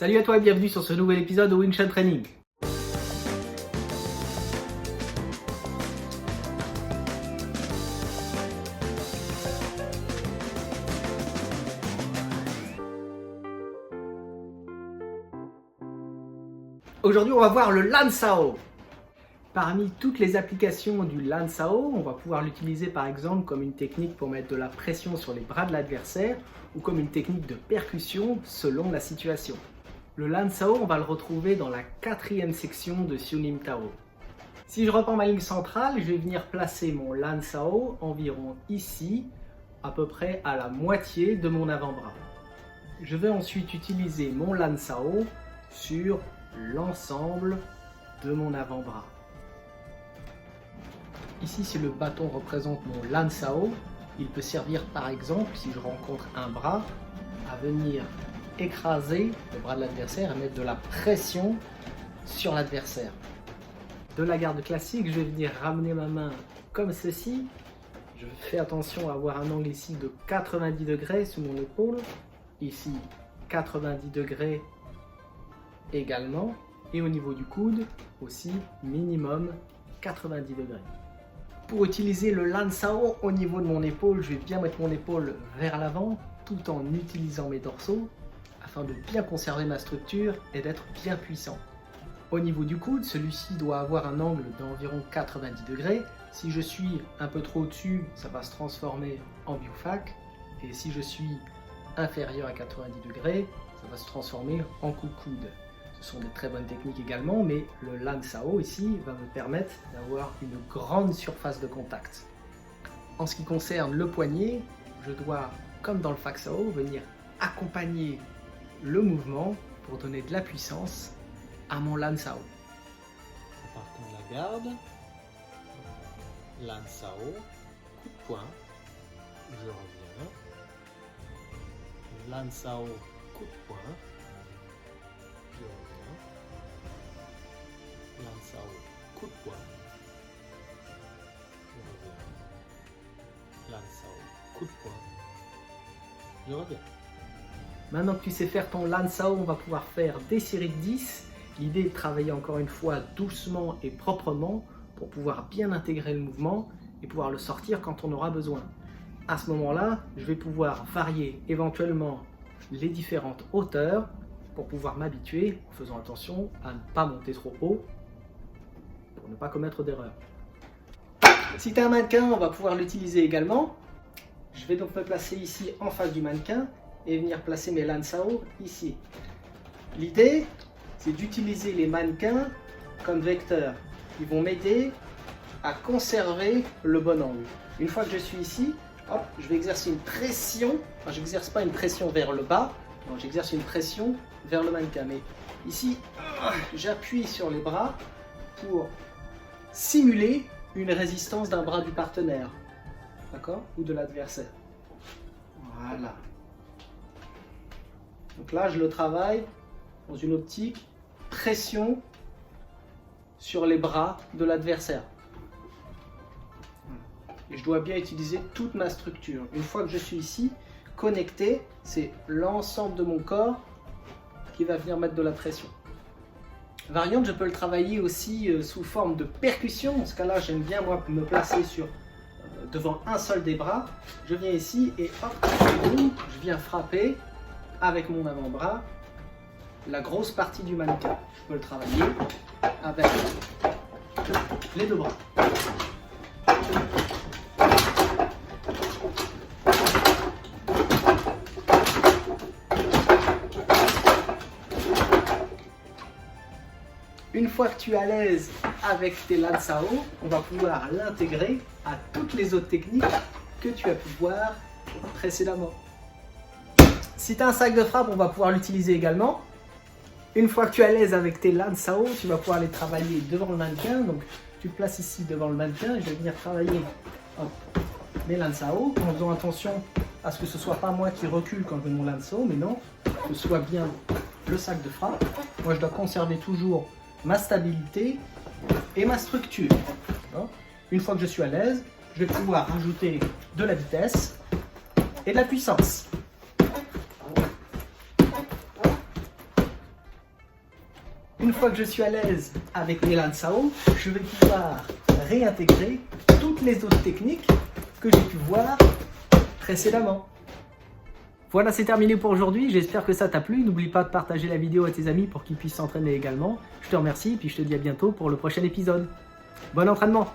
Salut à toi et bienvenue sur ce nouvel épisode de Wing Chun Training. Aujourd'hui, on va voir le Lan Sao. Parmi toutes les applications du Lan Sao, on va pouvoir l'utiliser par exemple comme une technique pour mettre de la pression sur les bras de l'adversaire ou comme une technique de percussion selon la situation. Le Lan Sao, on va le retrouver dans la 4e section de Siu Nim Tao. Si je reprends ma ligne centrale, je vais venir placer mon Lan Sao environ ici, à peu près à la moitié de mon avant-bras. Je vais ensuite utiliser mon Lan Sao sur l'ensemble de mon avant-bras. Ici, si le bâton représente mon Lan Sao, il peut servir par exemple, si je rencontre un bras, à venir écraser le bras de l'adversaire et mettre de la pression sur l'adversaire. De la garde classique, je vais venir ramener ma main comme ceci. Je fais attention à avoir un angle ici de 90 degrés sous mon épaule. Ici, 90 degrés également. Et au niveau du coude, aussi minimum 90 degrés. Pour utiliser le Lan Sao au niveau de mon épaule, je vais bien mettre mon épaule vers l'avant tout en utilisant mes dorsaux afin de bien conserver ma structure et d'être bien puissant. Au niveau du coude, celui-ci doit avoir un angle d'environ 90 degrés. Si je suis un peu trop au-dessus, ça va se transformer en Biu-Fak. Et si je suis inférieur à 90 degrés, ça va se transformer en coup de coude. Ce sont des très bonnes techniques également, mais le Lan Sao ici va me permettre d'avoir une grande surface de contact. En ce qui concerne le poignet, je dois, comme dans le Fak Sao, venir accompagner le mouvement pour donner de la puissance à mon Lan Sao. Partons de la garde, Lan Sao, coup de poing, je reviens, Lan Sao, coup de poing, je reviens, Lan Sao, coup de poing, je reviens, Lan Sao, coup de poing, je reviens. Maintenant que tu sais faire ton Lan Sao, on va pouvoir faire des séries de 10. L'idée est de travailler encore une fois doucement et proprement pour pouvoir bien intégrer le mouvement et pouvoir le sortir quand on aura besoin. À ce moment-là, je vais pouvoir varier éventuellement les différentes hauteurs pour pouvoir m'habituer en faisant attention à ne pas monter trop haut pour ne pas commettre d'erreur. Si tu as un mannequin, on va pouvoir l'utiliser également. Je vais donc me placer ici en face du mannequin et venir placer mes Lan Sao ici. L'idée, c'est d'utiliser les mannequins comme vecteurs. Ils vont m'aider à conserver le bon angle. Une fois que je suis ici, hop, je vais exercer une pression. Enfin, je n'exerce pas une pression vers le bas, non, j'exerce une pression vers le mannequin. Mais ici, j'appuie sur les bras pour simuler une résistance d'un bras du partenaire, d'accord, ou de l'adversaire. Voilà. Donc là, je le travaille dans une optique pression sur les bras de l'adversaire. Et je dois bien utiliser toute ma structure. Une fois que je suis ici, connecté, c'est l'ensemble de mon corps qui va venir mettre de la pression. Variante, je peux le travailler aussi sous forme de percussion. Dans ce cas-là, j'aime bien moi me placer devant un seul des bras. Je viens ici et hop, je viens frapper avec mon avant-bras la grosse partie du mannequin. Je peux le travailler avec les deux bras. Une fois que tu es à l'aise avec tes Lan Sao, on va pouvoir l'intégrer à toutes les autres techniques que tu as pu voir précédemment. Si tu as un sac de frappe, on va pouvoir l'utiliser également. Une fois que tu es à l'aise avec tes Lan Sao, tu vas pouvoir les travailler devant le mannequin. Donc tu te places ici devant le mannequin et je vais venir travailler mes Lan Sao en faisant attention à ce que ce ne soit pas moi qui recule quand je mets mon Lan Sao, mais non, que ce soit bien le sac de frappe. Moi je dois conserver toujours ma stabilité et ma structure. Une fois que je suis à l'aise, je vais pouvoir rajouter de la vitesse et de la puissance. Une fois que je suis à l'aise avec les Lansao, je vais pouvoir réintégrer toutes les autres techniques que j'ai pu voir précédemment. Voilà, c'est terminé pour aujourd'hui. J'espère que ça t'a plu. N'oublie pas de partager la vidéo à tes amis pour qu'ils puissent s'entraîner également. Je te remercie et puis je te dis à bientôt pour le prochain épisode. Bon entraînement!